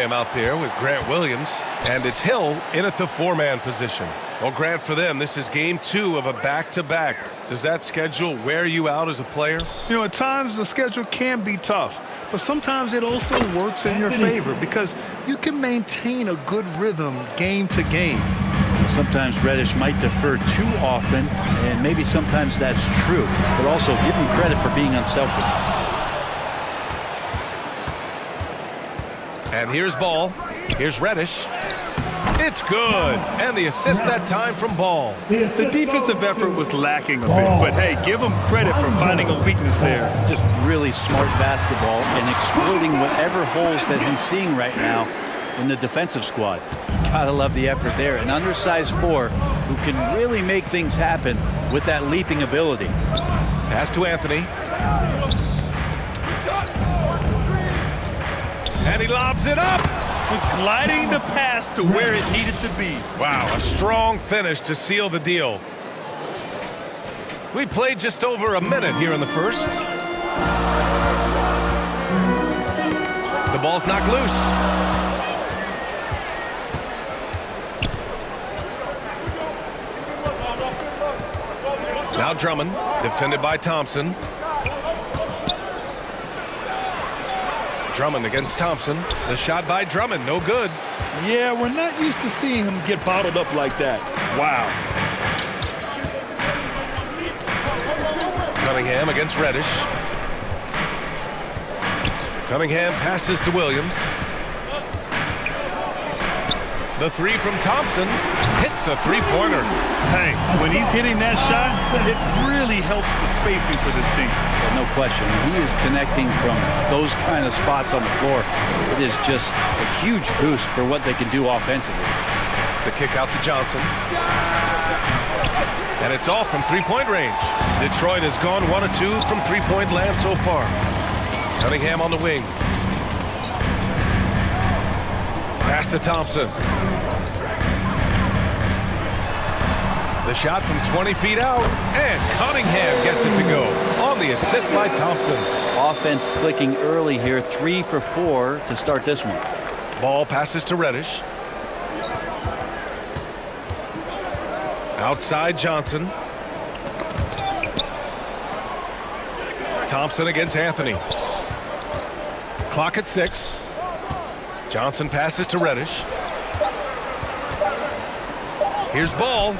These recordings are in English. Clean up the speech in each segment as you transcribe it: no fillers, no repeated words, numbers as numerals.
I'm out there with Grant Williams, and it's Hill in at the four-man position. Well, Grant, for them, this is game 2 of a back-to-back. Does that schedule wear you out as a player? You know, at times the schedule can be tough, but sometimes it also works in your favor because you can maintain a good rhythm game to game. Sometimes Reddish might defer too often, and maybe sometimes that's true, but also give him credit for being unselfish. And here's Ball. Here's Reddish. It's good. And the assist that time from Ball. The defensive effort was lacking a bit, but hey, give them credit for finding a weakness there. Just really smart basketball and exploiting whatever holes that he's seeing right now in the defensive squad. Gotta love the effort there. An undersized 4 who can really make things happen with that leaping ability. Pass to Anthony. And he lobs it up. Gliding the pass to where it needed to be. Wow, a strong finish to seal the deal. We played just over a minute here in the first. The ball's knocked loose. Now Drummond, defended by Thompson. Drummond against Thompson. The shot by Drummond, no good. Yeah, we're not used to seeing him get bottled up like that. Wow. Cunningham against Reddish. Cunningham passes to Williams. The 3 from Thompson hits a three-pointer. Hey, when he's hitting that shot, it really helps the spacing for this team. No question. When he is connecting from those kind of spots on the floor, it is just a huge boost for what they can do offensively. The kick out to Johnson. And it's off from three-point range. Detroit has gone 1 of 2 from three-point land so far. Cunningham on the wing. Pass to Thompson. The shot from 20 feet out, and Cunningham gets it to go on the assist by Thompson. Offense clicking early here, 3 for 4 to start this one. Ball passes to Reddish. Outside Johnson. Thompson against Anthony. Clock at 6. Johnson passes to Reddish. Here's Ball.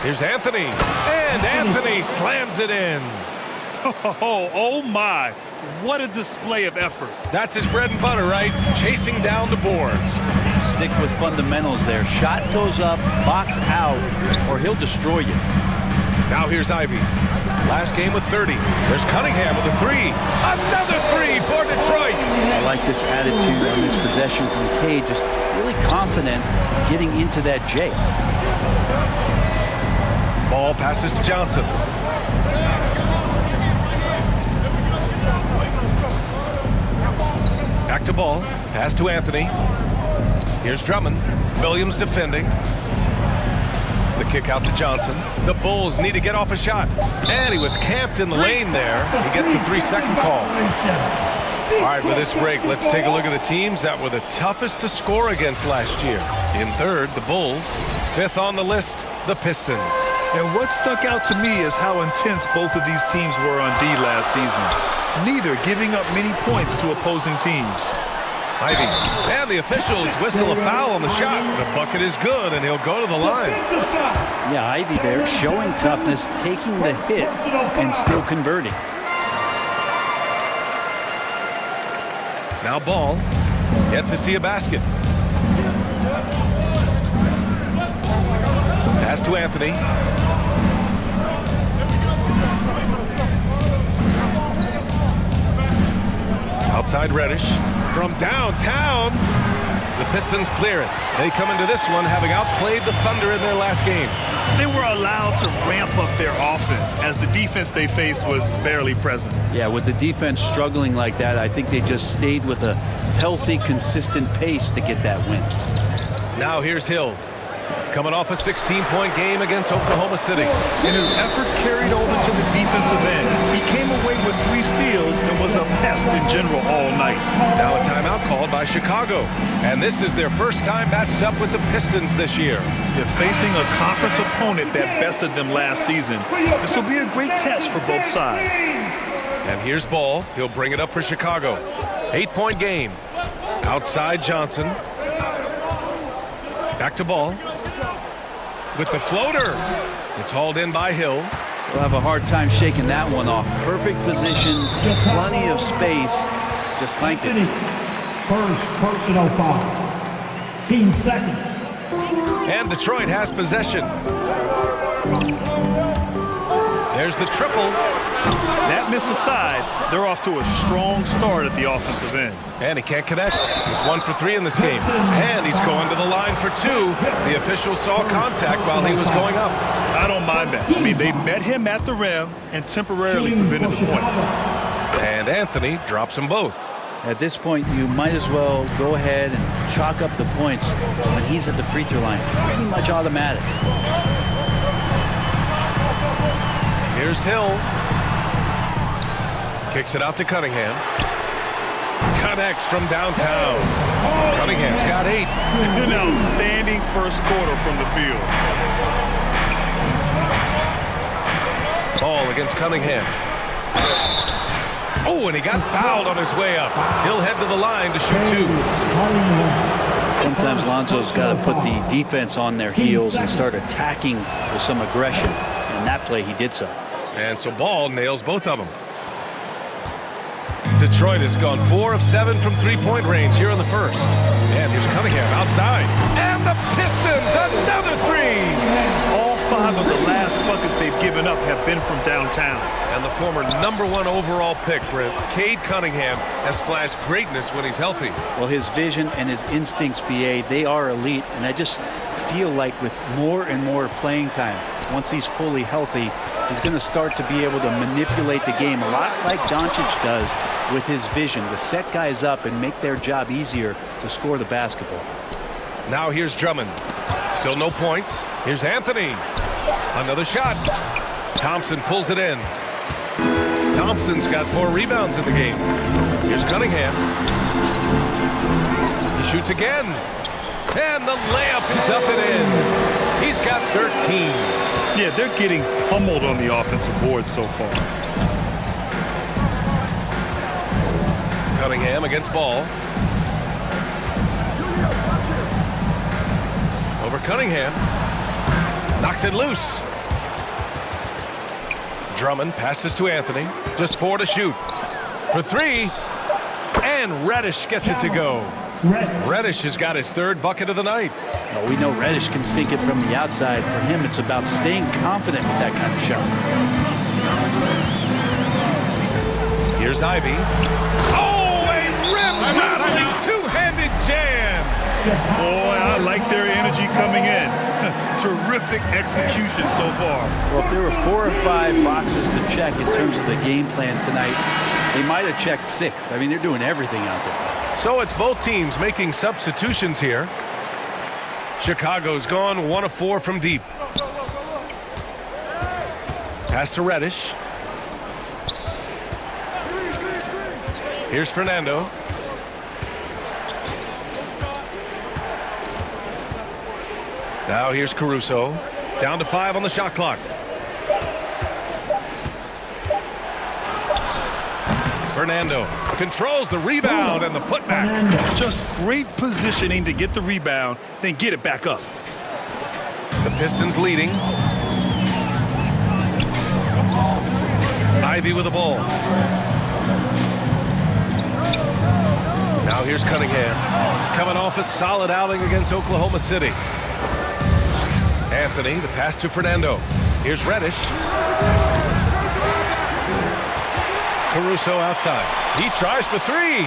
Here's Anthony. And Anthony slams it in. Oh my. What a display of effort. That's his bread and butter, right? Chasing down the boards. Stick with fundamentals there. Shot goes up, box out, or he'll destroy you. Now here's Ivy. Last game with 30. There's Cunningham with a 3. Another 3 for Detroit. I like this attitude on this possession from Cade. Just really confident getting into that J. Ball passes to Johnson. Back to Ball. Pass to Anthony. Here's Drummond. Williams defending. The kick out to Johnson. The Bulls need to get off a shot. And he was camped in the lane there. He gets a 3-second call. All right, with this break, let's take a look at the teams that were the toughest to score against last year. In third, the Bulls. 5th on the list, the Pistons. And what stuck out to me is how intense both of these teams were on D last season. Neither giving up many points to opposing teams. Ivy. And the officials whistle a foul on the shot. The bucket is good, and he'll go to the line. Yeah, Ivy there showing toughness, taking the hit, and still converting. Now Ball. Yet to see a basket. Pass to Anthony. Outside Reddish. From downtown, the Pistons clear it. They come into this one having outplayed the Thunder in their last game. They were allowed to ramp up their offense as the defense they faced was barely present. Yeah, with the defense struggling like that, I think they just stayed with a healthy, consistent pace to get that win. Now here's Hill. Coming off a 16-point game against Oklahoma City. And his effort carried over to the defensive end. He came away with 3 steals and was was a pest in general all night. Now a timeout called by Chicago. And this is their first time matched up with the Pistons this year. They're facing a conference opponent that bested them last season. This will be a great test for both sides. And here's Ball. He'll bring it up for Chicago. 8-point game. Outside Johnson. Back to Ball. With the floater. It's hauled in by Hill. We'll have a hard time shaking that one off. Perfect position, plenty of space. Just clanked it. First personal foul. Team second. And Detroit has possession. There's the triple. That miss aside, they're off to a strong start at the offensive end. And he can't connect. He's 1 for 3 in this game. And he's going to the line for 2. The official saw contact while he was going up. I don't mind that. I mean, they met him at the rim and temporarily prevented the points. And Anthony drops them both. At this point, you might as well go ahead and chalk up the points when he's at the free throw line. Pretty much automatic. Here's Hill. Kicks it out to Cunningham. Connects from downtown. Cunningham's got 8. An outstanding first quarter from the field. Ball against Cunningham. Oh, and he got fouled on his way up. He'll head to the line to shoot 2. Sometimes Lonzo's got to put the defense on their heels and start attacking with some aggression. And in that play, he did so. And so Ball nails both of them. Detroit has gone 4 of 7 from three-point range here in the first. And here's Cunningham outside. And the Pistons, another 3. All 5 of the last buckets they've given up have been from downtown. And the former #1 overall pick, Brent, Cade Cunningham, has flashed greatness when he's healthy. Well, his vision and his instincts, BA, they are elite. And I just feel like with more and more playing time, once he's fully healthy, he's going to start to be able to manipulate the game a lot like Doncic does with his vision, to set guys up and make their job easier to score the basketball. Now here's Drummond. Still no points. Here's Anthony. Another shot. Thompson pulls it in. Thompson's got 4 rebounds in the game. Here's Cunningham. He shoots again. And the layup is up and in. He's got 13. Yeah, they're getting pummeled on the offensive board so far. Cunningham against Ball. Over Cunningham. Knocks it loose. Drummond passes to Anthony. Just 4 to shoot. For 3. And Reddish gets it to go. Reddish has got his 3rd bucket of the night. Well, we know Reddish can sink it from the outside. For him, it's about staying confident with that kind of shot. Here's Ivy. Oh, a rim-rattling two-handed jam. Boy, I like their energy coming in. Terrific execution so far. Well, if there were 4 or 5 boxes to check in terms of the game plan tonight, they might have checked 6. I mean, they're doing everything out there. So it's both teams making substitutions here. Chicago's gone 1 of 4 from deep. Pass to Reddish. Here's Fernando. Now here's Caruso. Down to 5 on the shot clock. Fernando controls the rebound and the putback. Just great positioning to get the rebound, then get it back up. The Pistons leading. Ivy with the ball. Now here's Cunningham. Coming off a solid outing against Oklahoma City. Anthony, the pass to Fernando. Here's Reddish. Caruso outside. He tries for 3.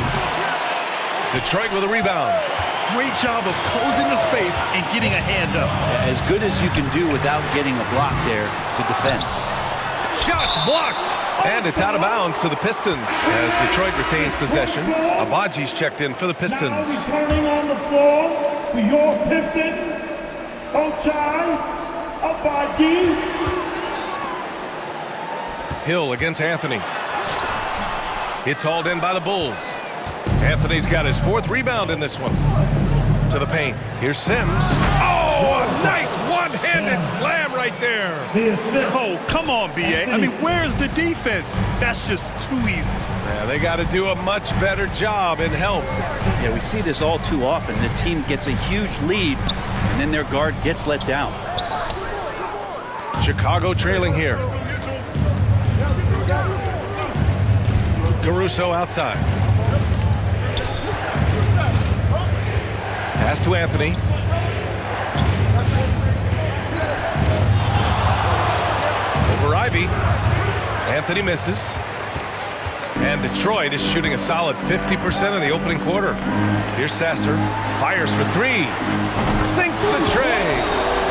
Detroit with a rebound. Great job of closing the space and getting a hand up. As good as you can do without getting a block there to defend. Shots blocked. And it's out of bounds to the Pistons as Detroit retains possession. Abaji's checked in for the Pistons. Now returning on the floor for your Pistons, Ochai Abaji. Hill against Anthony. It's hauled in by the Bulls. Anthony's got his 4th rebound in this one. To the paint. Here's Sims. Oh, a nice one-handed slam right there. Oh, come on, B.A. I mean, where's the defense? That's just too easy. Yeah, they got to do a much better job in help. Yeah, we see this all too often. The team gets a huge lead, and then their guard gets let down. Chicago trailing here. Caruso outside. Pass to Anthony. Over Ivy. Anthony misses. And Detroit is shooting a solid 50% in the opening quarter. Here's Sasser. Fires for 3. Sinks the tray.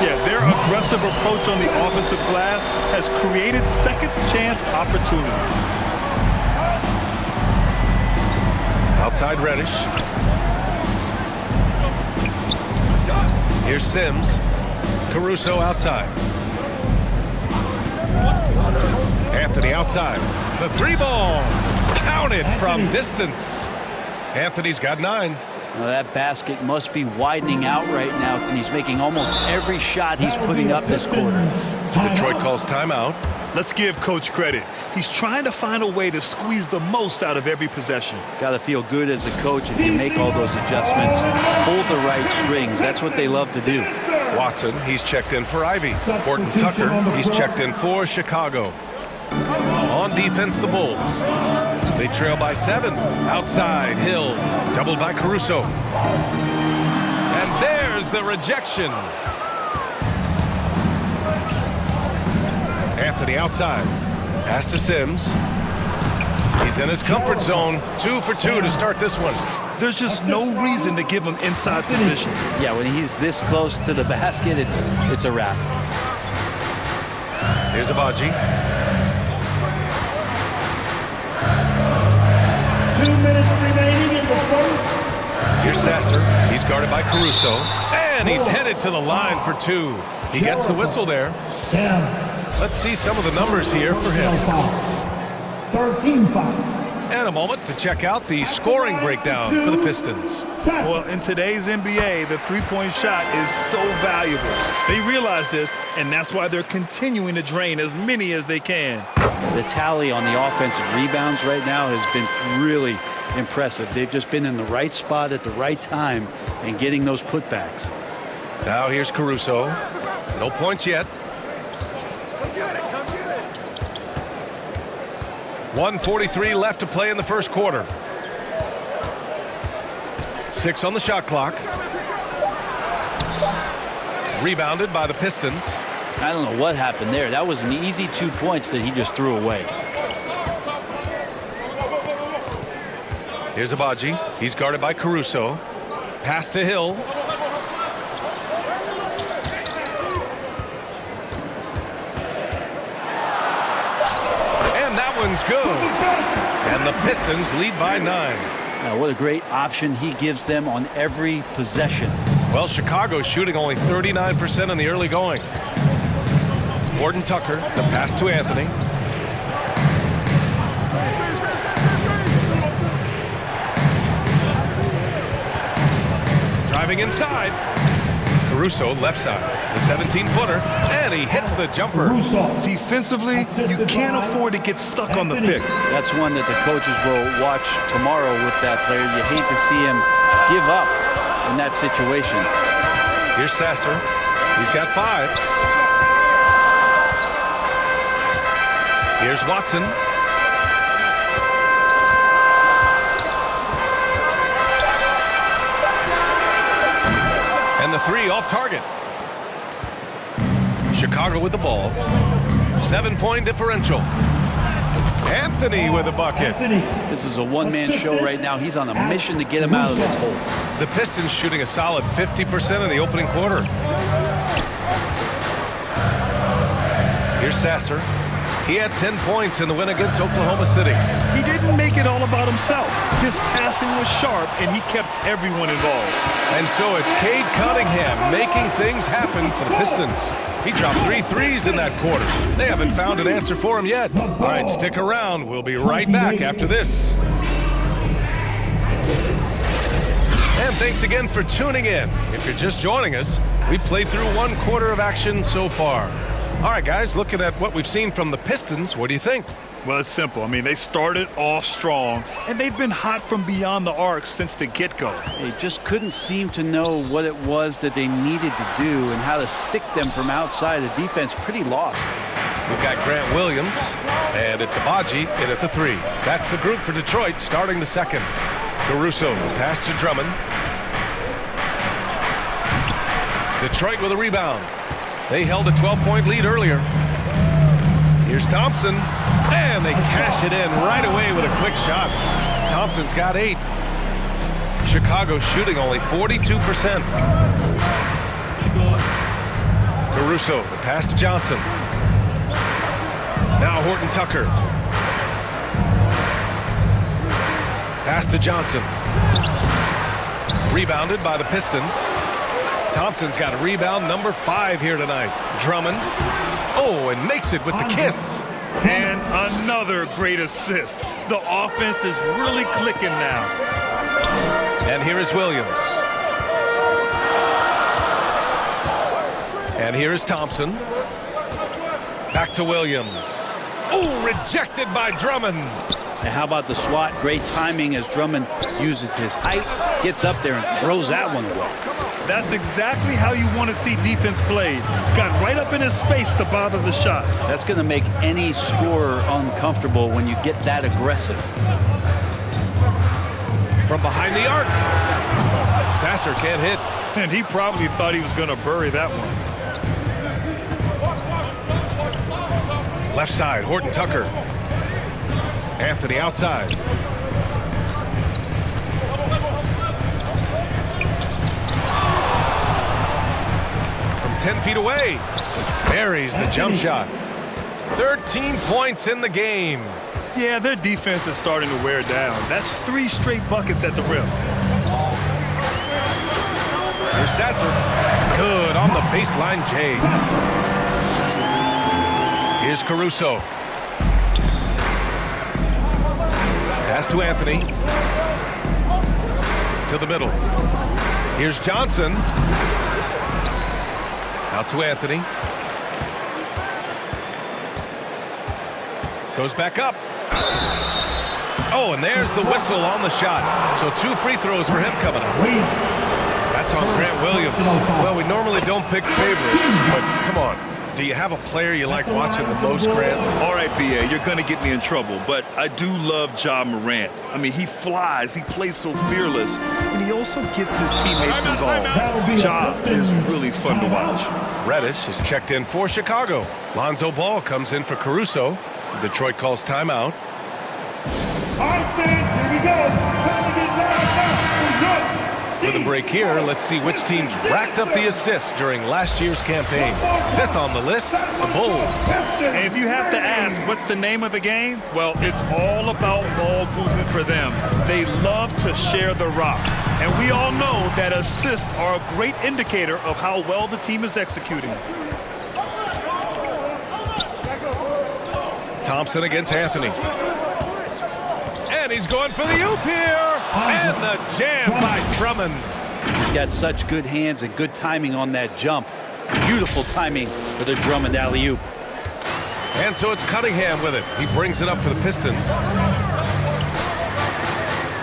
Yeah, their aggressive approach on the offensive glass has created second chance opportunities. Outside Reddish. Here's Sims. Caruso outside. Anthony outside. The 3-ball. Counted from distance. Anthony's got 9. Now that basket must be widening out right now, and he's making almost every shot he's putting up this quarter. Detroit calls timeout. Let's give Coach credit. He's trying to find a way to squeeze the most out of every possession. Got to feel good as a coach if you make all those adjustments. Hold the right strings. That's what they love to do. Watson, he's checked in for Ivy. Horton Tucker, he's checked in for Chicago. On defense, the Bulls. They trail by 7. Outside, Hill. Doubled by Caruso. And there's the rejection. Anthony outside. Pass to Sims. He's in his comfort zone. 2 for 2 to start this one. There's just no reason to give him inside position. Yeah, when he's this close to the basket, it's a wrap. Here's Abaji. 2 minutes remaining in the first. Here's Sasser. He's guarded by Caruso. And he's headed to the line for 2. He gets the whistle there. Let's see some of the numbers here for him. 13-5. And a moment to check out the scoring breakdown for the Pistons. Well, in today's NBA, the three-point shot is so valuable. They realize this, and that's why they're continuing to drain as many as they can. The tally on the offensive rebounds right now has been really impressive. They've just been in the right spot at the right time and getting those putbacks. Now here's Caruso. No points yet. 1:43 left to play in the first quarter. 6 on the shot clock. Rebounded by the Pistons. I don't know what happened there. That was an easy 2 points that he just threw away. Here's Abaji. He's guarded by Caruso. Pass to Hill. And that one's good. And the Pistons lead by 9. What a great option he gives them on every possession. Well, Chicago's shooting only 39% in the early going. Horton Tucker, the pass to Anthony. Driving inside. Caruso left side. The 17-footer. And he hits the jumper. Defensively, you can't afford to get stuck on the pick. That's one that the coaches will watch tomorrow with that player. You hate to see him give up in that situation. Here's Sasser. He's got 5. Here's Watson. And the 3 off target. Chicago with the ball. 7-point differential. Anthony with a bucket. This is a one-man show right now. He's on a mission to get him out of this hole. The Pistons shooting a solid 50% in the opening quarter. Here's Sasser. He had 10 points in the win against Oklahoma City. He didn't make it all about himself. His passing was sharp, and he kept everyone involved. And so it's Cade Cunningham making things happen for the Pistons. He dropped 3 threes in that quarter. They haven't found an answer for him yet. All right, stick around. We'll be right back after this. And thanks again for tuning in. If you're just joining us, we played through 1 quarter of action so far. All right, guys, looking at what we've seen from the Pistons, what do you think? Well, it's simple. I mean, they started off strong, and they've been hot from beyond the arc since the get-go. They just couldn't seem to know what it was that they needed to do and how to stick them from outside. The defense pretty lost. We've got Grant Williams, and it's Abaji in at the 3. That's the group for Detroit starting the second. Caruso, the pass to Drummond. Detroit with a rebound. They held a 12-point lead earlier. Here's Thompson, and they cash it in right away with a quick shot. Thompson's got 8. Chicago shooting only 42%. Caruso, the pass to Johnson. Now Horton Tucker. Pass to Johnson. Rebounded by the Pistons. Thompson's got a rebound, number 5 here tonight. Drummond. Oh, and makes it with the kiss. And another great assist. The offense is really clicking now. And here is Williams. And here is Thompson. Back to Williams. Oh, rejected by Drummond. And how about the swat? Great timing as Drummond uses his height, gets up there and throws that one away. That's exactly how you want to see defense played. Got right up in his space to bother the shot. That's going to make any scorer uncomfortable when you get that aggressive. From behind the arc. Sasser can't hit. And he probably thought he was going to bury that one. Left side, Horton Tucker. Anthony outside. From 10 feet away. Buries the jump shot. 13 points in the game. Yeah, their defense is starting to wear down. That's 3 straight buckets at the rim. Here's Sasser. Good on the baseline, Jay. Here's Caruso. Pass to Anthony. To the middle. Here's Johnson. Out to Anthony. Goes back up. Oh, and there's the whistle on the shot. So 2 free throws for him coming up. That's on Grant Williams. Well, we normally don't pick favorites, but come on. Do you have a player you like watching the most, Grant? All right, B.A., you're going to get me in trouble, but I do love Ja Morant. I mean, he flies, he plays so fearless, and he also gets his teammates involved. Ja is really fun to watch. Reddish is checked in for Chicago. Lonzo Ball comes in for Caruso. Detroit calls timeout. All right, fans, here we go. Time to get loud now. For the break here, let's see which teams racked up the assists during last year's campaign. 5th on the list, the Bulls. And if you have to ask, what's the name of the game? Well, it's all about ball movement for them. They love to share the rock. And we all know that assists are a great indicator of how well the team is executing. Thompson against Anthony. And he's going for the oop here. And the jam by Drummond. He's got such good hands and good timing on that jump. Beautiful timing for the Drummond alley-oop. And so it's Cunningham with it. He brings it up for the Pistons.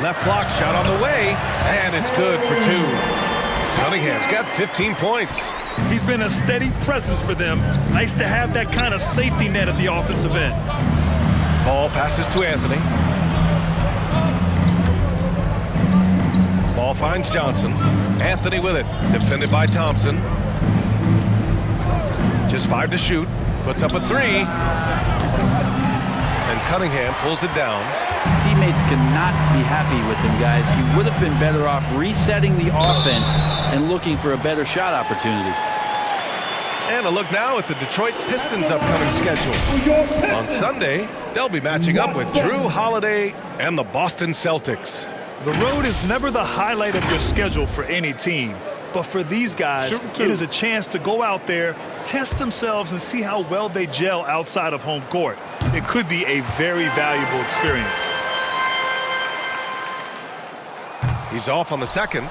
Left block shot on the way. And it's good for 2. Cunningham's got 15 points. He's been a steady presence for them. Nice to have that kind of safety net at the offensive end. Ball passes to Anthony. Ball finds Johnson. Anthony with it. Defended by Thompson. Just 5 to shoot. Puts up a 3. And Cunningham pulls it down. His teammates cannot be happy with him, guys. He would have been better off resetting the offense and looking for a better shot opportunity. And a look now at the Detroit Pistons' upcoming schedule. On Sunday, they'll be matching up with Drew Holiday and the Boston Celtics. The road is never the highlight of your schedule for any team. But for these guys, it is a chance to go out there, test themselves, and see how well they gel outside of home court. It could be a very valuable experience. He's off on the second.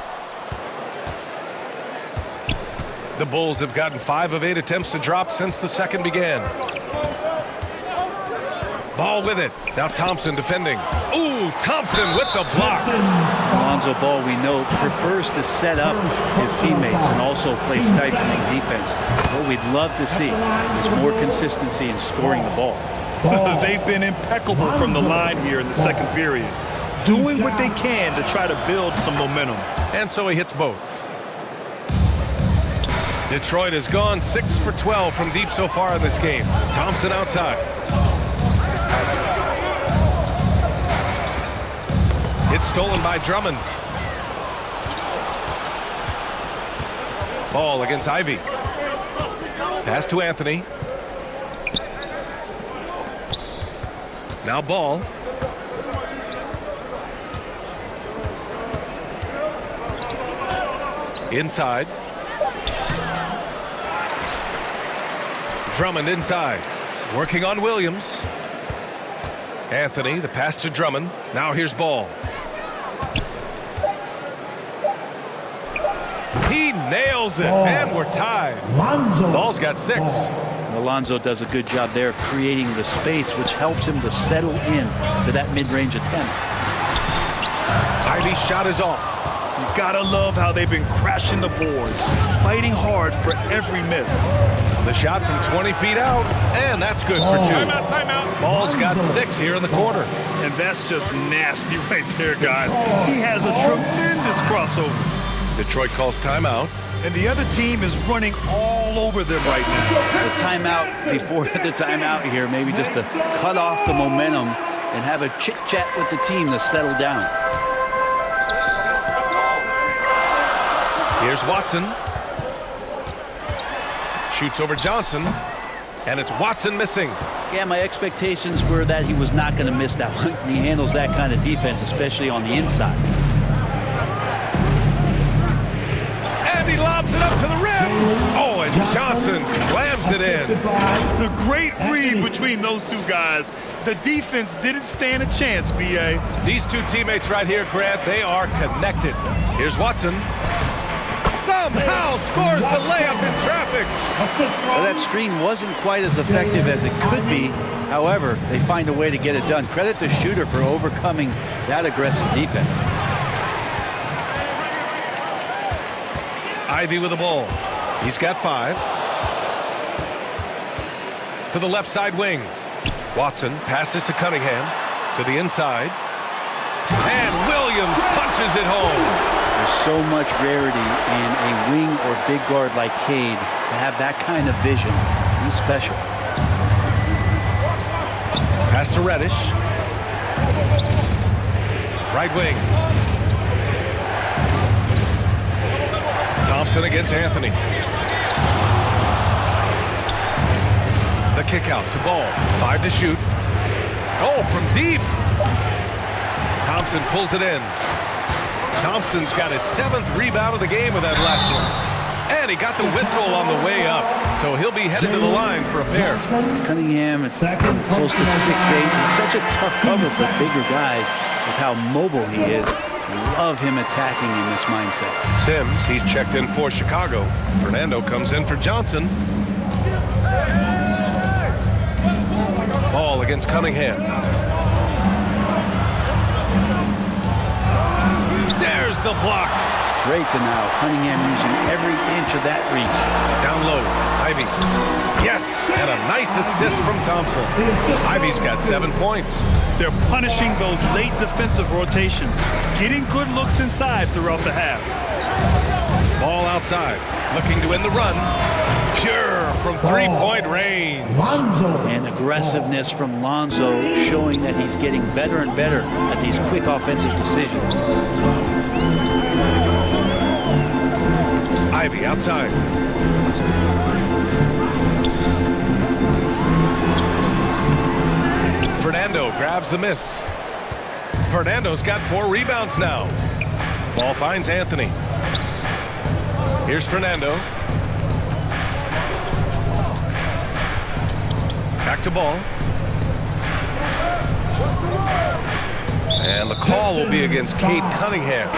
The Bulls have gotten 5 of 8 attempts to drop since the second began. Ball with it. Now Thompson defending. Ooh, Thompson with the block. Lonzo Ball, we know, prefers to set up his teammates and also play stifling defense. What we'd love to see is more consistency in scoring the ball. They've been impeccable from the line here in the second period, doing what they can to try to build some momentum. And so he hits both. Detroit has gone 6 for 12 from deep so far in this game. Thompson outside. It's stolen by Drummond. Ball against Ivy. Pass to Anthony. Now Ball. Inside. Drummond inside. Working on Williams. Anthony, the pass to Drummond. Now here's Ball. He nails it, and we're tied. Ball's got 6. Alonzo does a good job there of creating the space, which helps him to settle in to that mid-range attempt. Ivy's shot is off. You gotta love how they've been crashing the boards, fighting hard for every miss. The shot from 20 feet out, and that's good for 2. Timeout. Ball's got 6 here in the quarter. And that's just nasty right there, guys. He has a tremendous crossover. Detroit calls timeout. And the other team is running all over them right now. The timeout before the timeout here, maybe just to cut off the momentum and have a chit-chat with the team to settle down. Here's Watson. Shoots over Johnson. And it's Watson missing. Yeah, my expectations were that he was not going to miss that one. He handles that kind of defense, especially on the inside. And he lobs it up to the rim. Oh, and Johnson slams it in. The great read between those two guys. The defense didn't stand a chance, B.A. These two teammates right here, Grant, they are connected. Here's Watson. Somehow scores the layup in traffic. Well, that screen wasn't quite as effective as it could be. However, they find a way to get it done. Credit the shooter for overcoming that aggressive defense. Ivy with the ball. He's got 5. To the left side wing. Watson passes to Cunningham. To the inside. And Williams punches it home. There's so much rarity in a wing or big guard like Cade to have that kind of vision. He's special. Pass to Reddish. Right wing. Thompson against Anthony. The kick out to Ball. 5 to shoot. Oh, from deep. Thompson pulls it in. Thompson's got his 7th rebound of the game with that last one. And he got the whistle on the way up. So he'll be headed to the line for a pair. Cunningham is close to 6'8". He's such a tough cover for bigger guys with how mobile he is. I love him attacking in this mindset. Sims, he's checked in for Chicago. Fernando comes in for Johnson. Ball against Cunningham. There's the block. Great to now. Cunningham using every inch of that reach. Down low. Ivy. Yes, and a nice assist from Thompson. Ivy's got 7 points. They're punishing those late defensive rotations, getting good looks inside throughout the half. Ball outside, looking to win the run. Pure from 3-point range. And aggressiveness from Lonzo, showing that he's getting better and better at these quick offensive decisions. Ivy outside. Fernando grabs the miss. Fernando's got 4 rebounds now. Ball finds Anthony. Here's Fernando. Back to ball. And the call will be against Cade Cunningham.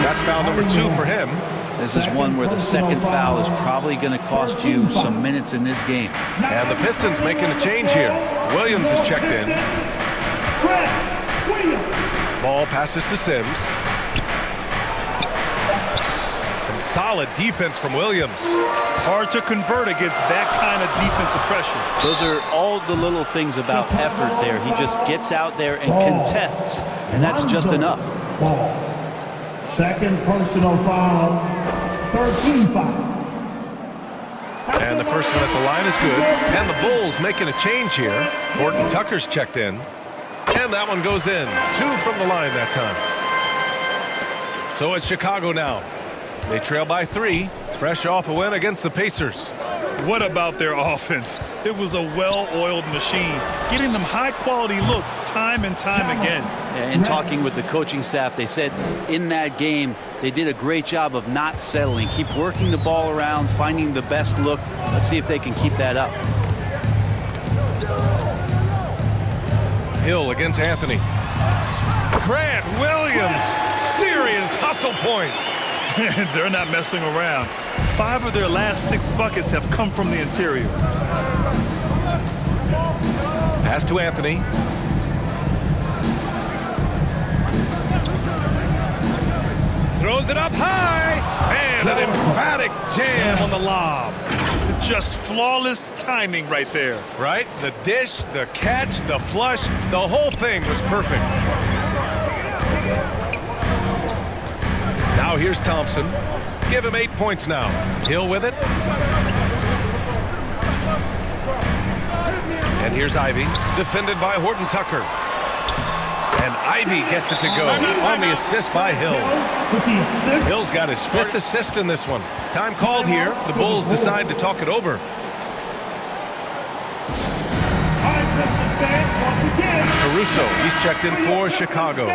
That's foul number 2 for him. This is one where the second foul is probably going to cost you some minutes in this game. And the Pistons making a change here. Williams is checked in. Ball passes to Sims. Some solid defense from Williams. Hard to convert against that kind of defensive pressure. Those are all the little things about effort there. He just gets out there and contests, and that's just enough. Second personal foul, 13 foul. And the first one at the line is good. And the Bulls making a change here. Horton Tucker's checked in. And that one goes in. 2 from the line that time. So it's Chicago now. They trail by 3. Fresh off a win against the Pacers. What about their offense? It was a well-oiled machine, getting them high-quality looks time and time again. In talking with the coaching staff, they said in that game they did a great job of not settling. Keep working the ball around, finding the best look. Let's see if they can keep that up. Hill against Anthony. Grant Williams. Serious hustle points. They're not messing around. 5 of their last 6 buckets have come from the interior. Pass to Anthony. Throws it up high. And an emphatic jam on the lob. Just flawless timing right there. Right? The dish, the catch, the flush, the whole thing was perfect. Now here's Thompson. Give him 8 points now. Hill with it. And here's Ivy, defended by Horton Tucker. And Ivy gets it to go on the assist by Hill. Hill's got his 5th assist in this one. Time called here. The Bulls decide to talk it over. Caruso, he's checked in for Chicago.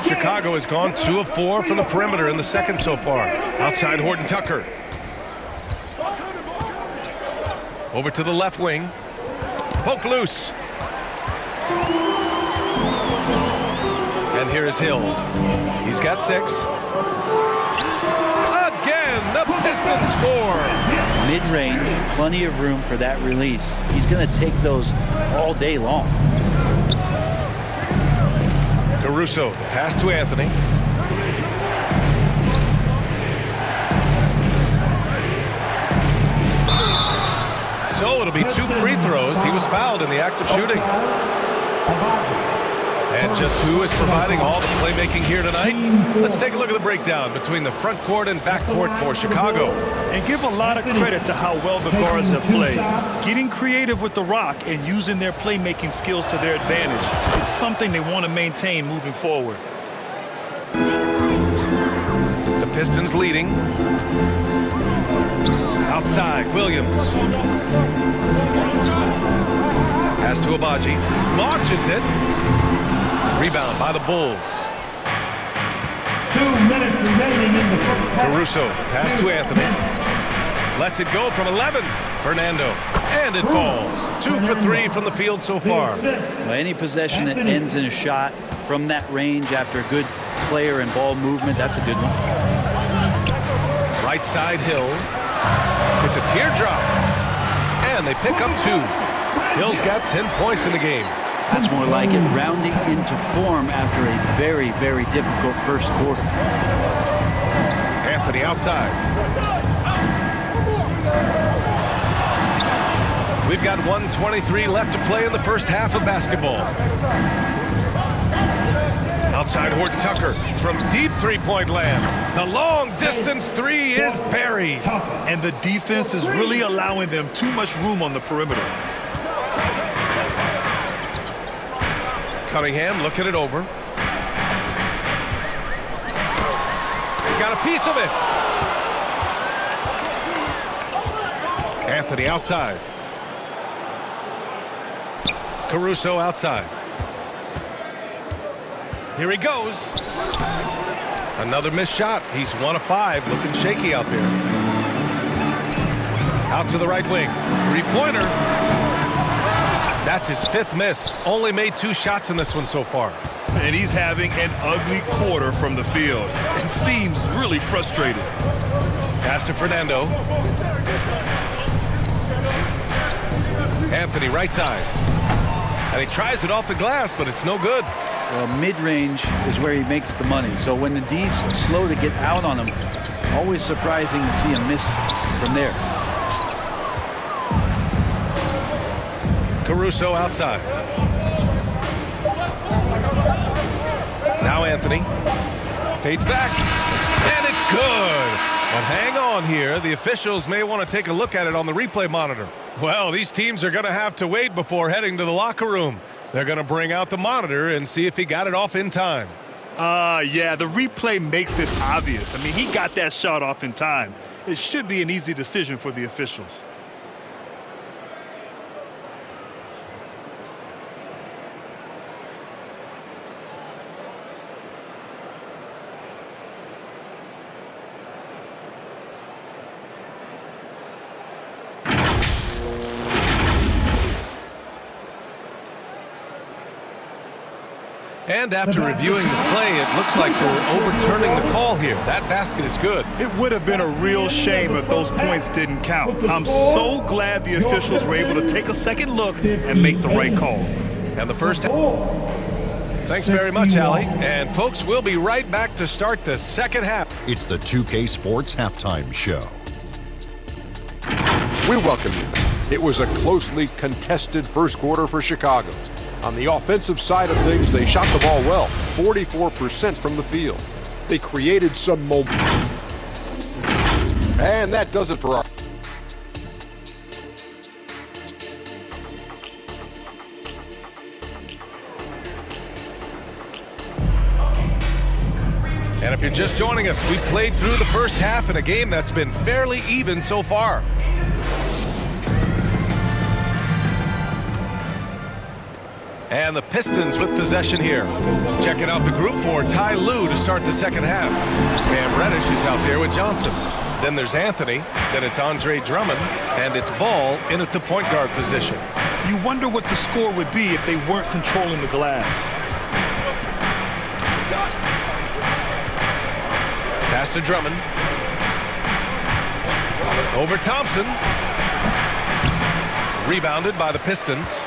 Chicago has gone 2 of 4 from the perimeter in the second so far. Outside Horton Tucker. Over to the left wing. Poke loose. And here is Hill. He's got 6. Again, the Pistons score. Mid-range, plenty of room for that release. He's going to take those all day long. Caruso, the pass to Anthony. So it'll be 2 free throws. He was fouled in the act of shooting. And just who is providing all the playmaking here tonight? Let's take a look at the breakdown between the front court and back court for Chicago. And give a lot of credit to how well the guards have played. Getting creative with the rock and using their playmaking skills to their advantage. It's something they want to maintain moving forward. The Pistons leading. Outside, Williams. Pass to Abaji. Launches it. Rebound by the Bulls. 2 minutes remaining in the first half. Caruso, pass to Anthony. Lets it go from 11. Fernando. And it falls. 2 for 3 from the field so far. Well, any possession that ends in a shot from that range after a good player and ball movement, that's a good one. Right side Hill. With the teardrop. And they pick up 2. Hill's got 10 points in the game. That's more like it, rounding into form after a very, very difficult first quarter. Anthony outside. We've got 1:23 left to play in the first half of basketball. Outside Horton Tucker from deep three-point land. The long distance 3 is buried. And the defense is really allowing them too much room on the perimeter. Cunningham looking it over. got a piece of it. Anthony outside. Caruso outside. Here he goes. Another missed shot. He's 1 of 5, looking shaky out there. Out to the right wing. Three-pointer. That's his 5th miss. Only made 2 shots in this one so far. And he's having an ugly quarter from the field and seems really frustrated. Pass to Fernando. Anthony right side. And he tries it off the glass, but it's no good. Well, mid-range is where he makes the money. So when the D's slow to get out on him, always surprising to see him miss from there. Caruso outside. Now Anthony. Fades back. And it's good. But hang on here. The officials may want to take a look at it on the replay monitor. Well, these teams are going to have to wait before heading to the locker room. They're going to bring out the monitor and see if he got it off in time. Yeah, the replay makes it obvious. I mean, he got that shot off in time. It should be an easy decision for the officials. And after reviewing the play, it looks like they're overturning the call here. That basket is good. It would have been a real shame if those points didn't count. I'm so glad the officials were able to take a second look and make the right call. And the first half. Thanks very much, Allie. And folks, we'll be right back to start the second half. It's the 2K Sports Halftime Show. We welcome you. It was a closely contested first quarter for Chicago. On the offensive side of things, they shot the ball well, 44% from the field. They created some momentum. And that does it for our... And if you're just joining us, we played through the first half in a game that's been fairly even so far. And the Pistons with possession here. Checking out the group for Ty Lue to start the second half. Cam Reddish is out there with Johnson. Then there's Anthony. Then it's Andre Drummond. And it's Ball in at the point guard position. You wonder what the score would be if they weren't controlling the glass. Pass to Drummond. Over Thompson. Rebounded by the Pistons.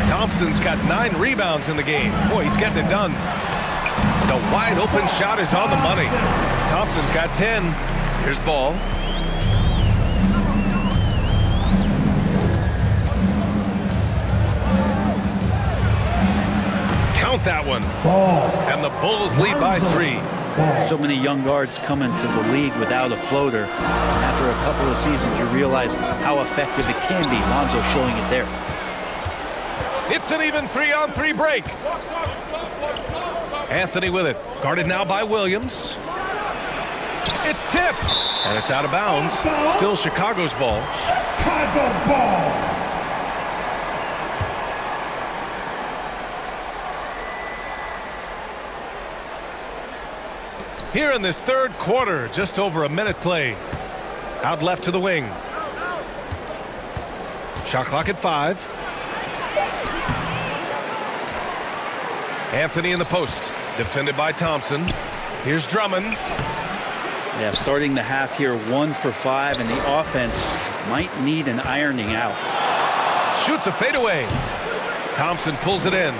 Thompson's got 9 rebounds in the game. Boy, he's getting it done. The wide open shot is on the money. Thompson's got 10. Here's Ball. Count that one. And the Bulls lead by 3. So many young guards come into the league without a floater. After a couple of seasons, you realize how effective it can be. Lonzo showing it there. It's an even 3-on-3 break. Anthony with it. Guarded now by Williams. It's tipped. And it's out of bounds. Still Chicago's ball. Chicago ball. Here in this third quarter, just over a minute play. Out left to the wing. Shot clock at 5. Anthony in the post. Defended by Thompson. Here's Drummond. Yeah, starting the half here 1 for 5, and the offense might need an ironing out. Shoots a fadeaway. Thompson pulls it in.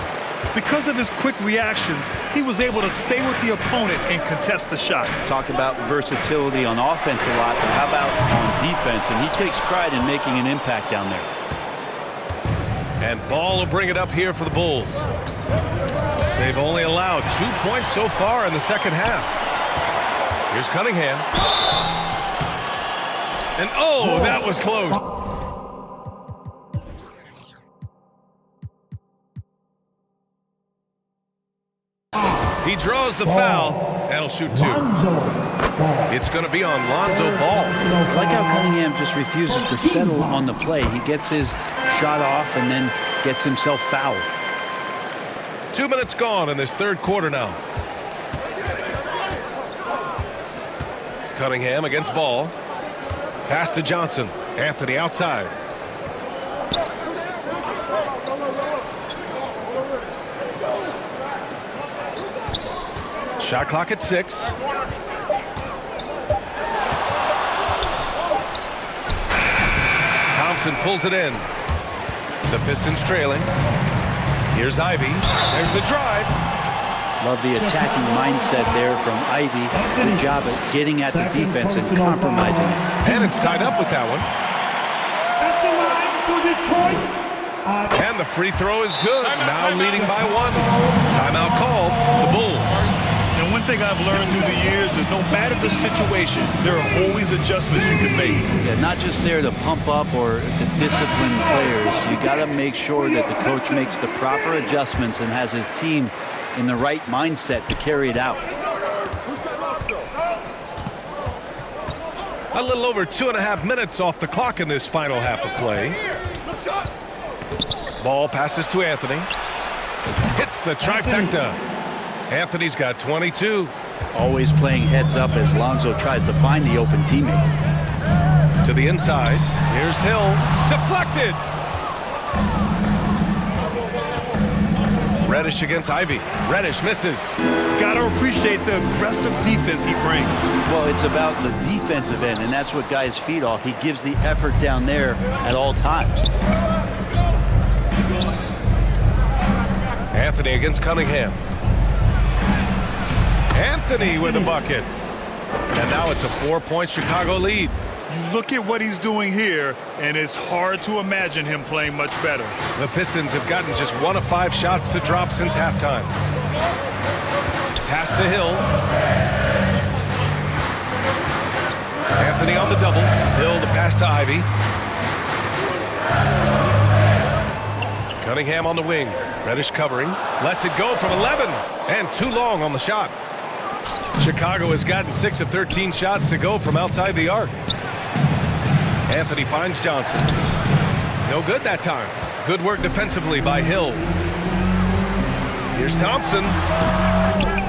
Because of his quick reactions, he was able to stay with the opponent and contest the shot. Talk about versatility on offense a lot, but how about on defense? And he takes pride in making an impact down there. And Ball will bring it up here for the Bulls. They've only allowed 2 points so far in the second half. Here's Cunningham. And oh, that was close. He draws the foul. That'll shoot 2. It's going to be on Lonzo Ball. I like how Cunningham just refuses to settle on the play. He gets his shot off and then gets himself fouled. 2 minutes gone in this third quarter now. Cunningham against Ball. Pass to Johnson. Anthony outside. Shot clock at 6. Thompson pulls it in. The Pistons trailing. Here's Ivy. There's the drive. Love the attacking mindset there from Ivy. Good job at getting at the defense and compromising it. And it's tied up with that one. And the free throw is good. Now leading by 1. Timeout called. The Bulls. And one thing I've learned through the years is no matter the situation, there are always adjustments you can make. Yeah, not just there to pump up or to discipline players. You got to make sure that the coach makes the proper adjustments and has his team in the right mindset to carry it out. A little over 2.5 minutes off the clock in this final half of play. Ball passes to Anthony. Hits the trifecta. Anthony's got 22. Always playing heads up as Lonzo tries to find the open teammate. To the inside. Here's Hill. Deflected. Reddish against Ivy. Reddish misses. Got to appreciate the aggressive defense he brings. Well, it's about the defensive end, and that's what guys feed off. He gives the effort down there at all times. Anthony against Cunningham. Anthony with a bucket. And now it's a 4-point Chicago lead. You look at what he's doing here, and it's hard to imagine him playing much better. The Pistons have gotten just 1 of 5 shots to drop since halftime. Pass to Hill. Anthony on the double. Hill the pass to Ivy. Cunningham on the wing. Reddish covering. Lets it go from 11. And too long on the shot. Chicago has gotten 6 of 13 shots to go from outside the arc. Anthony finds Johnson. No good that time. Good work defensively by Hill. Here's Thompson.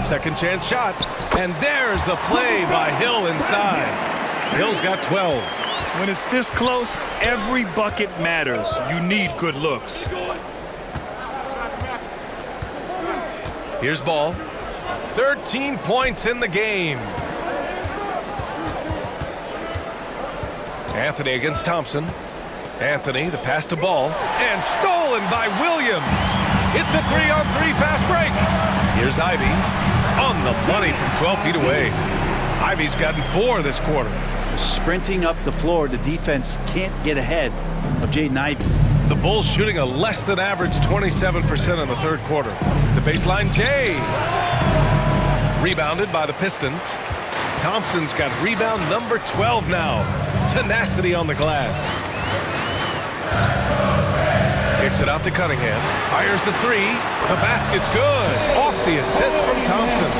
Second chance shot. And there's the play by Hill inside. Hill's got 12. When it's this close, every bucket matters. You need good looks. Here's Ball. 13 points in the game. Anthony against Thompson. Anthony, the pass to Ball. And stolen by Williams. It's a 3-on-3 fast break. Here's Ivy. On the money from 12 feet away. Ivy's gotten 4 this quarter. Sprinting up the floor, the defense can't get ahead of Jaden Ivey. The Bulls shooting a less than average 27% in the third quarter. The baseline J. Rebounded by the Pistons. Thompson's got rebound number 12 now. Tenacity on the glass. Kicks it out to Cunningham. Fires the 3. The basket's good. Off the assist from Thompson.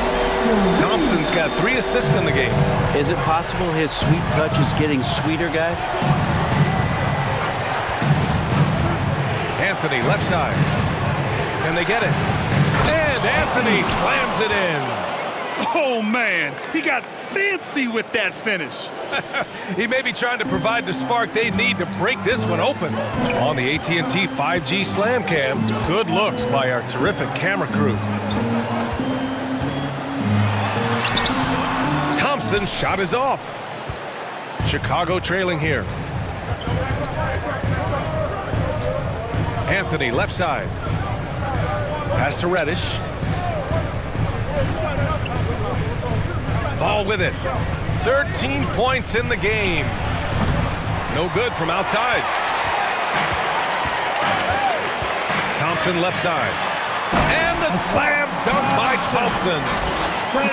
Thompson's got 3 assists in the game. Is it possible his sweet touch is getting sweeter, guys? Anthony, left side. Can they get it? And Anthony slams it in. Oh, man, he got fancy with that finish. He may be trying to provide the spark they need to break this one open. On the AT&T 5G Slam Cam, good looks by our terrific camera crew. Thompson's shot is off. Chicago trailing here. Anthony, left side. Pass to Reddish. Ball with it. 13 points in the game. No good from outside. Thompson left side. And the slam dunk by Thompson.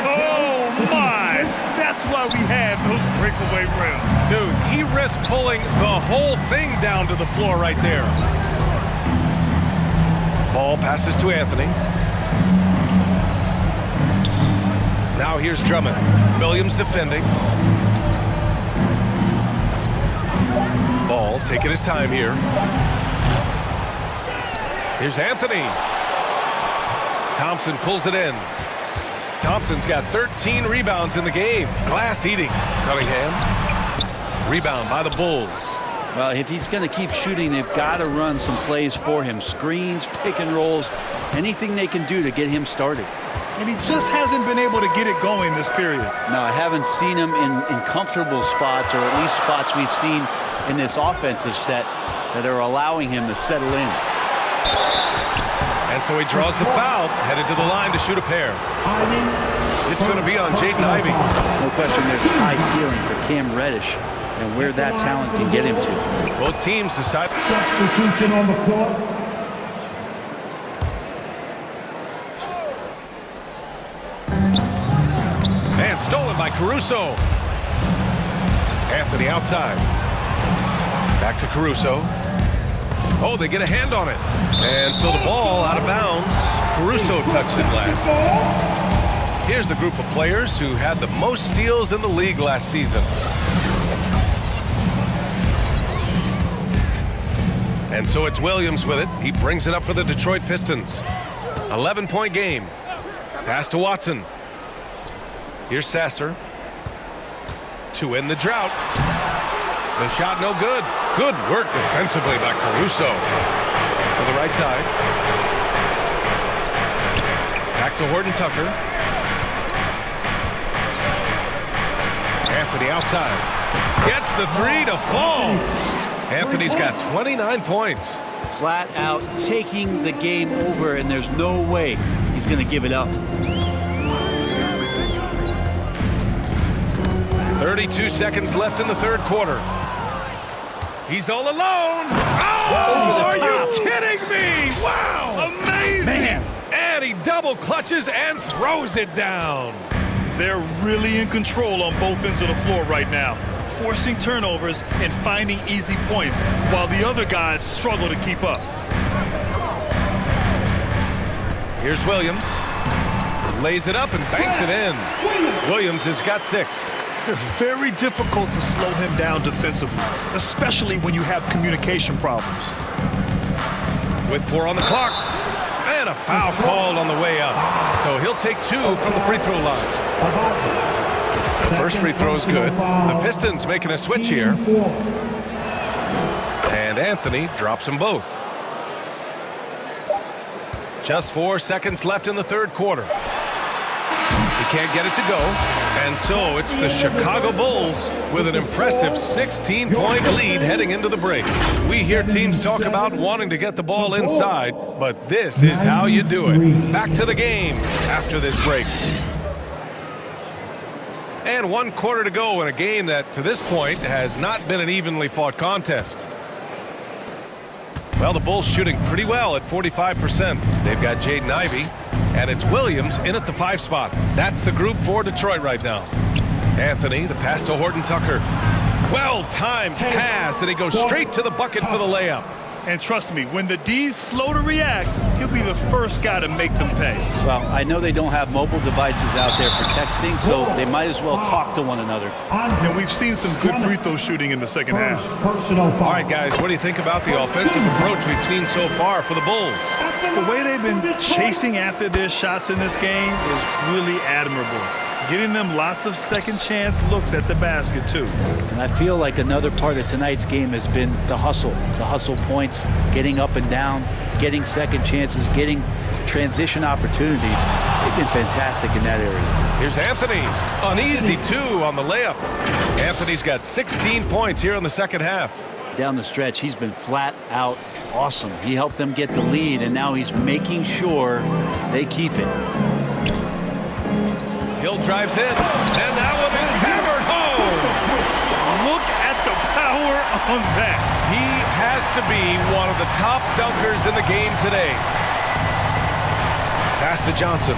Oh, my. That's why we have those breakaway rims. Dude, he risked pulling the whole thing down to the floor right there. Ball passes to Anthony. Now here's Drummond. Williams defending. Ball taking his time here. Here's Anthony. Thompson pulls it in. Thompson's got 13 rebounds in the game. Glass eating. Cunningham. Rebound by the Bulls. Well, if he's going to keep shooting, they've got to run some plays for him. Screens, pick and rolls, anything they can do to get him started. And he just hasn't been able to get it going this period. No, I haven't seen him in comfortable spots, or at least spots we've seen in this offensive set that are allowing him to settle in. And so he draws the foul, headed to the line to shoot a pair. It's going to be on Jaden Ivey. No question there's a high ceiling for Cam Reddish and where that talent can get him to. Both teams decide. Substitution on the court. And stolen by Caruso. Anthony outside. Back to Caruso. Oh, they get a hand on it. And so the ball out of bounds. Caruso touched it last. Here's the group of players who had the most steals in the league last season. And so it's Williams with it. He brings it up for the Detroit Pistons. 11-point game. Pass to Watson. Here's Sasser. To end the drought. The shot no good. Good work defensively by Caruso. To the right side. Back to Horton Tucker. Anthony outside. Gets the three to fall. Anthony's got 29 points. Flat out taking the game over, and there's no way he's going to give it up. 32 seconds left in the third quarter. He's all alone. Oh, are you kidding me? Wow. Amazing. Man. And he double clutches and throws it down. They're really in control on both ends of the floor right now, forcing turnovers and finding easy points while the other guys struggle to keep up. Here's Williams. Lays it up and banks it in. Williams has got 6. Very difficult to slow him down defensively, especially when you have communication problems. With 4 on the clock. And a foul called on the way up. So he'll take 2 from the free throw line. The first free throw is good. The Pistons making a switch here. And Anthony drops them both. Just 4 seconds left in the third quarter. He can't get it to go. And so it's the Chicago Bulls with an impressive 16-point lead heading into the break. We hear teams talk about wanting to get the ball inside, but this is how you do it. Back to the game after this break. And 1 quarter to go in a game that, to this point, has not been an evenly fought contest. Well, the Bulls shooting pretty well at 45%. They've got Jaden Ivey, and it's Williams in at the 5 spot. That's the group for Detroit right now. Anthony, the pass to Horton Tucker. Well-timed pass, and he goes straight to the bucket for the layup. And trust me, when the D's slow to react, he'll be the first guy to make them pay. Well, I know they don't have mobile devices out there for texting, so they might as well talk to one another. And we've seen some good free throw shooting in the second half. All right, guys, what do you think about the offensive approach we've seen so far for the Bulls? The way they've been chasing after their shots in this game is really admirable. Getting them lots of second chance looks at the basket, too. And I feel like another part of tonight's game has been the hustle points, getting up and down, getting second chances, getting transition opportunities. They've been fantastic in that area. Here's Anthony. An easy 2 on the layup. Anthony's got 16 points here in the second half. Down the stretch, he's been flat out awesome. He helped them get the lead, and now he's making sure they keep it. Hill drives in, and that one is hammered home. Look at the power on that. He has to be one of the top dunkers in the game today. Pass to Johnson.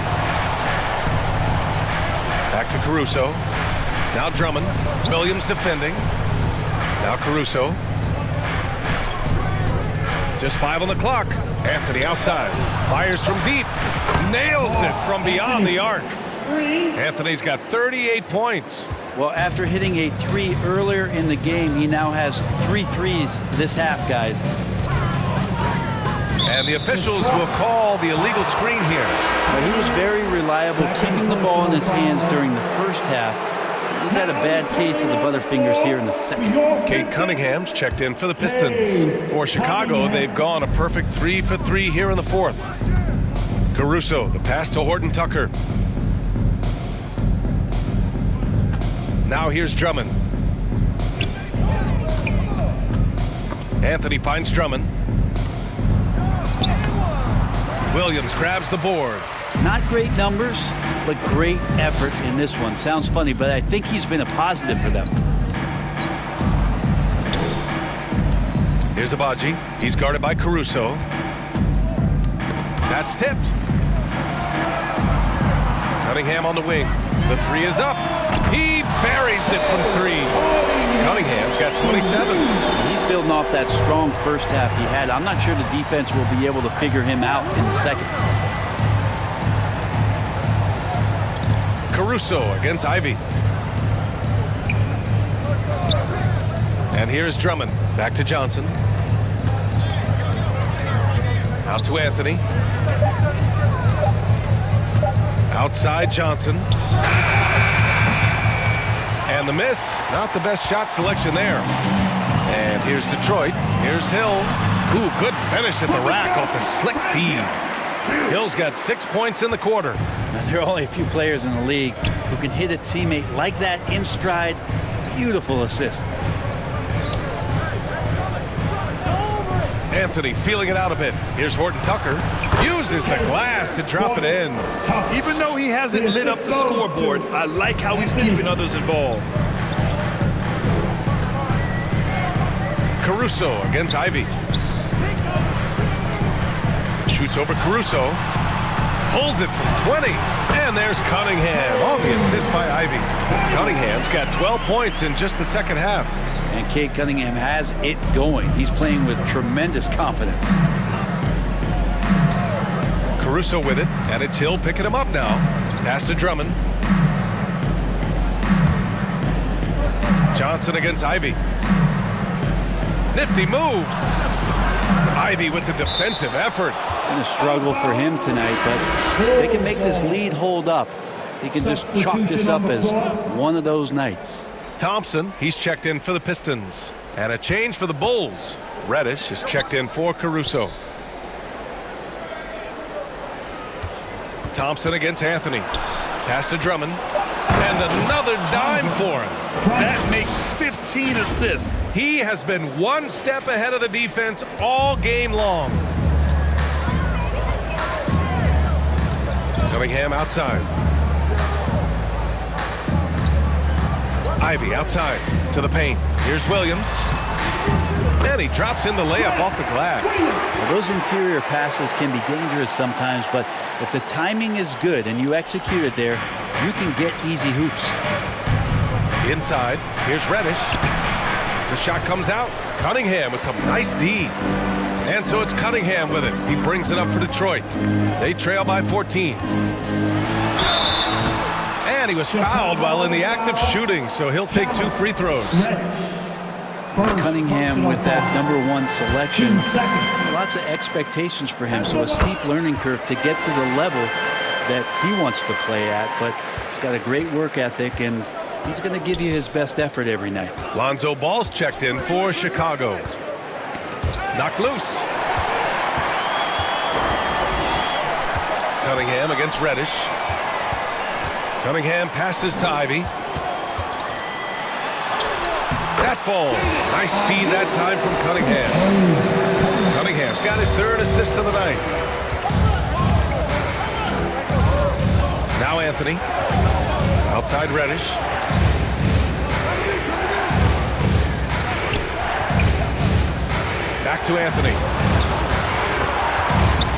Back to Caruso. Now Drummond. Williams defending. Now Caruso. Just 5 on the clock. Anthony outside. Fires from deep. Nails it from beyond the arc. Anthony's got 38 points. Well, after hitting a 3 earlier in the game, he now has 3 threes this half, guys. And the officials will call the illegal screen here. But he was very reliable, keeping the ball in his hands during the first half. He's had a bad case of the butterfingers here in the second. Kate Cunningham's checked in for the Pistons. For Chicago, they've gone a perfect 3 for 3 here in the fourth. Caruso, the pass to Horton Tucker. Now here's Drummond. Anthony finds Drummond. Williams grabs the board. Not great numbers, but great effort in this one. Sounds funny, but I think he's been a positive for them. Here's Abaji. He's guarded by Caruso. That's tipped. Cunningham on the wing. The 3 is up. He buries it from 3. Cunningham's got 27. He's building off that strong first half he had. I'm not sure the defense will be able to figure him out in the second. Caruso against Ivy. And here's Drummond. Back to Johnson. Out to Anthony. Outside Johnson. And the miss. Not the best shot selection there. And here's Detroit. Here's Hill. Ooh, good finish at the rack off the slick feed. Hill's got 6 points in the quarter. Now, there are only a few players in the league who can hit a teammate like that in stride. Beautiful assist. Anthony feeling it out a bit. Here's Horton Tucker. Uses the glass to drop it in. Even though he hasn't lit up the scoreboard, I like how he's keeping others involved. Caruso against Ivy. Shoots over Caruso. Pulls it from 20. And there's Cunningham on the assist by Ivy. Cunningham's got 12 points in just the second half. And Kate Cunningham has it going. He's playing with tremendous confidence. Caruso with it, and it's Hill picking him up now. Pass to Drummond. Johnson against Ivy. Nifty move. Ivy with the defensive effort. Been a struggle for him tonight, but if they can make this lead hold up, he can just chalk this up as one of those nights. Thompson, he's checked in for the Pistons. And a change for the Bulls. Reddish is checked in for Caruso. Thompson against Anthony. Pass to Drummond. And another dime for him. That makes 15 assists. He has been one step ahead of the defense all game long. Cunningham outside. Ivy outside to the paint. Here's Williams. And he drops in the layup off the glass. Well, those interior passes can be dangerous sometimes, but if the timing is good and you execute it there, you can get easy hoops. Inside, here's Reddish. The shot comes out. Cunningham with some nice D. And so it's Cunningham with it. He brings it up for Detroit. They trail by 14. And he was fouled while in the act of shooting, so he'll take 2 free throws. Cunningham with that #1 selection. Lots of expectations for him, so a steep learning curve to get to the level that he wants to play at, but he's got a great work ethic, and he's going to give you his best effort every night. Lonzo Ball's checked in for Chicago. Knocked loose. Cunningham against Reddish. Cunningham passes to Ivy. That falls. Nice feed that time from Cunningham. Cunningham's got his 3rd assist of the night. Now Anthony. Outside Reddish. Back to Anthony.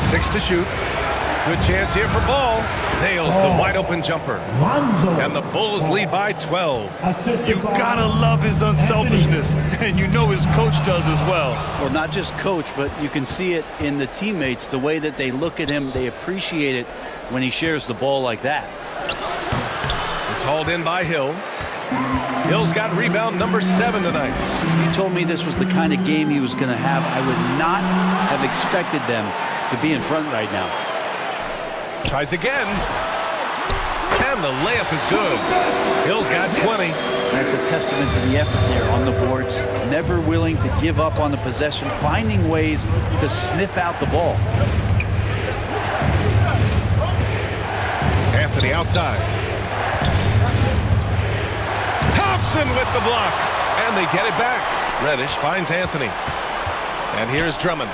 6 to shoot. Good chance here for Ball. Nails the wide open jumper. And the Bulls lead by 12. You gotta love his unselfishness, and you know his coach does as well. Well, not just coach, but you can see it in the teammates, the way that they look at him. They appreciate it when he shares the ball like that. It's hauled in by Hill. Hill's got rebound number 7 tonight. If you told me this was the kind of game he was going to have, I would not have expected them to be in front right now. Tries again. And the layup is good. Hill's got 20. That's a testament to the effort there on the boards. Never willing to give up on the possession, finding ways to sniff out the ball. Anthony outside. Thompson with the block. And they get it back. Reddish finds Anthony. And here's Drummond.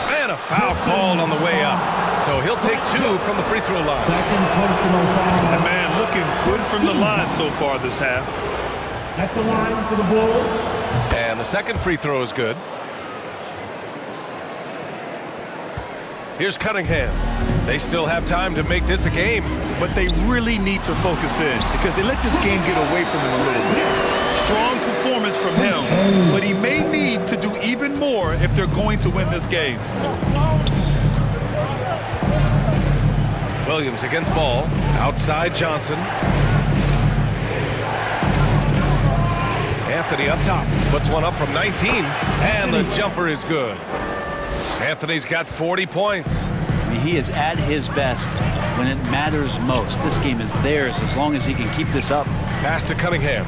And a foul called on the way up. So he'll take 2 from the free throw line. Second personal foul. And man, looking good from the line so far this half. At the line for the Bulls. And the second free throw is good. Here's Cunningham. They still have time to make this a game. But they really need to focus in because they let this game get away from them a little bit. Strong performance from him, but he may need to do even more if they're going to win this game. Williams against ball. Outside Johnson. Anthony up top. Puts one up from 19. And the jumper is good. Anthony's got 40 points. I mean, he is at his best when it matters most. This game is theirs as long as he can keep this up. Pass to Cunningham.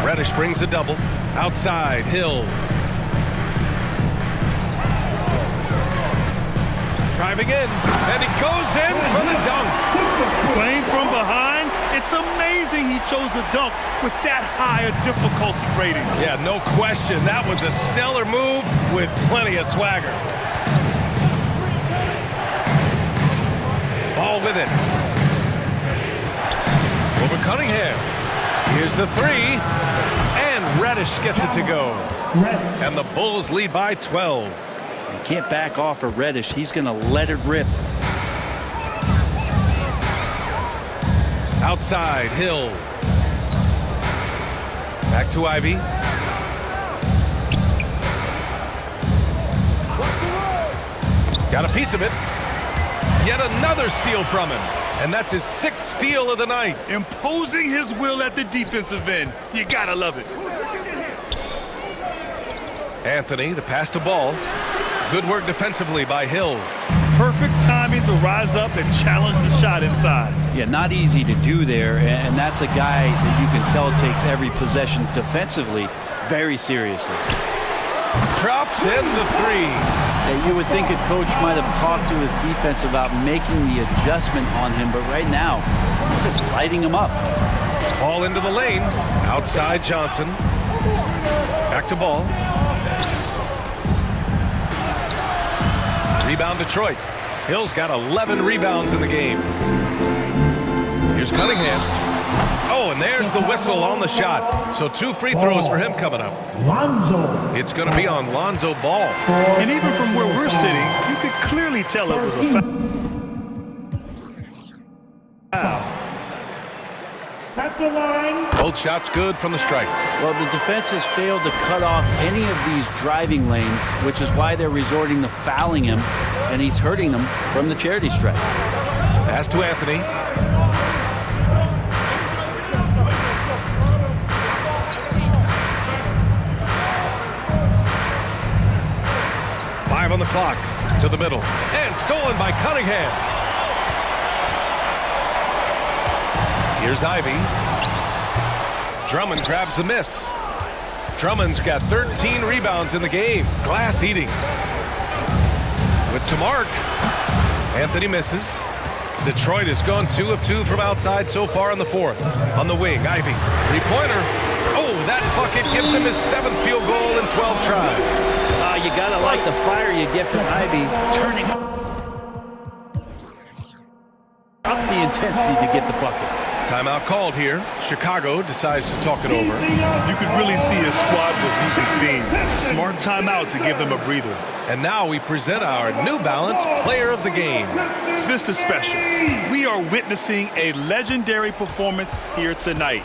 Reddish brings the double. Outside, Hill. Driving in, and he goes in for the dunk. Playing from behind, it's amazing he chose a dunk with that high a difficulty rating. Yeah, no question. That was a stellar move with plenty of swagger. Ball with it. Over Cunningham. Here's the 3. And Reddish gets it to go. And the Bulls lead by 12. You can't back off of Reddish. He's going to let it rip. Outside, Hill. Back to Ivy. Got a piece of it. Yet another steal from him. And that's his 6th steal of the night. Imposing his will at the defensive end. You gotta love it. Anthony, the pass to ball. Good work defensively by Hill. Perfect timing to rise up and challenge the shot inside. Yeah, not easy to do there, and that's a guy that you can tell takes every possession defensively very seriously. Drops in the 3. You would think a coach might have talked to his defense about making the adjustment on him, but right now, he's just lighting him up. Ball into the lane. Outside Johnson. Back to ball. Rebound Detroit. Hill's got 11 rebounds in the game. Here's Cunningham. Oh, and there's the whistle on the shot. So 2 free throws for him coming up. Lonzo. It's going to be on Lonzo Ball. And even from where we're sitting, you could clearly tell it was a foul. At the line. Both shots good from the stripe. Well, the defense has failed to cut off any of these driving lanes, which is why they're resorting to fouling him, and he's hurting them from the charity stripe. Pass to Anthony. On the clock to the middle and stolen by Cunningham. Here's Ivy. Drummond grabs the miss. Drummond's got 13 rebounds in the game. Glass eating. With some arc. Anthony misses. Detroit has gone 2 of 2 from outside so far in the 4th. On the wing, Ivy. 3-pointer. Oh, that bucket gives him his 7th field goal in 12 tries. You gotta like the fire you get from Ivy, turning up the intensity to get the bucket. Timeout called here. Chicago decides to talk it over. You could really see his squad was losing steam. Smart timeout to give them a breather. And now we present our New Balance Player of the Game. This is special. We are witnessing a legendary performance here tonight.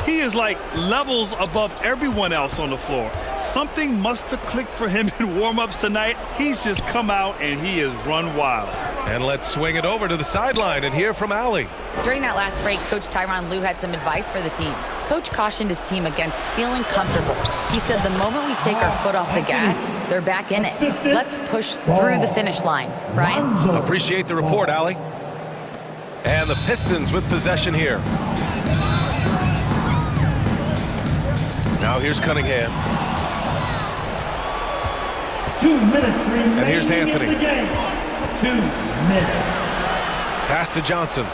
He is like levels above everyone else on the floor. Something must have clicked for him in warm-ups tonight. He's just come out and he has run wild. And let's swing it over to the sideline and hear from Allie. During that last break, Coach Tyronn Lue had some advice for the team. Coach cautioned his team against feeling comfortable. He said the moment we take our foot off the gas, they're back in it. Let's push through the finish line. Brian? Appreciate the report, Allie. And the Pistons with possession here. Now here's Cunningham. 2 minutes remaining. And here's Anthony. In the game. 2 minutes. Pass to Johnson.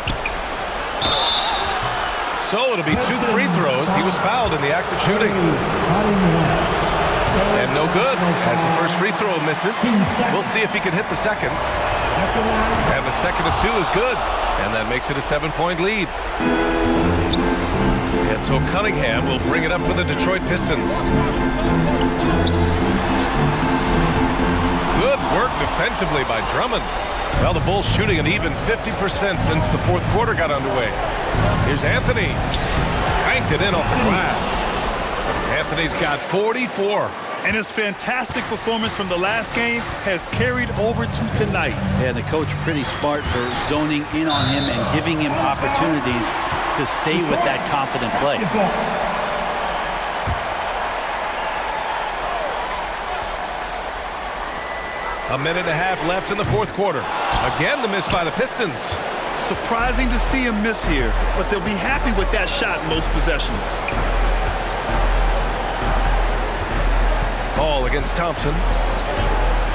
So it'll be 2 free throws. He was fouled in the act of shooting. And no good as the first free throw misses. We'll see if he can hit the second. And the second of 2 is good. And that makes it a 7-point lead. And so Cunningham will bring it up for the Detroit Pistons. Good work defensively by Drummond. Well, the Bulls shooting an even 50% since the fourth quarter got underway. Here's Anthony. Banked it in off the glass. Anthony's got 44. And his fantastic performance from the last game has carried over to tonight. And the coach pretty smart for zoning in on him and giving him opportunities to stay with that confident play. A minute and a half left in the fourth quarter. Again, the miss by the Pistons. Surprising to see him miss here, but they'll be happy with that shot most possessions. Ball against Thompson.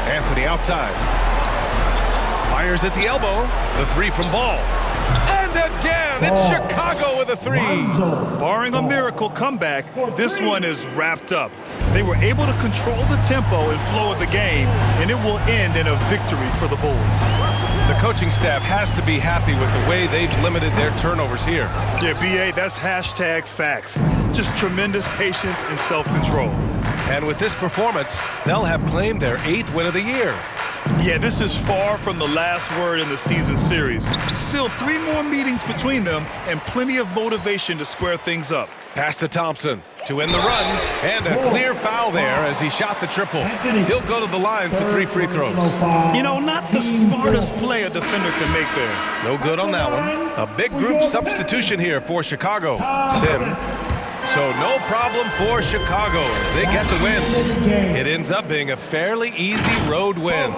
Anthony outside. Fires at the elbow. The 3 from Ball. And again, it's Chicago with a 3. Barring a miracle comeback, this one is wrapped up. They were able to control the tempo and flow of the game, and it will end in a victory for the Bulls. The coaching staff has to be happy with the way they've limited their turnovers here. Yeah, B.A., that's hashtag facts. Just tremendous patience and self-control. And with this performance, they'll have claimed their 8th win of the year. Yeah, this is far from the last word in the season series. Still 3 more meetings between them and plenty of motivation to square things up. Pass to Thompson to end the run, and a clear foul there as he shot the triple. He'll go to the line for 3 free throws. You know, not the smartest play a defender can make there. No good on that one. A big group substitution here for Chicago. Sim. So no problem for Chicago as they get the win. It ends up being a fairly easy road win.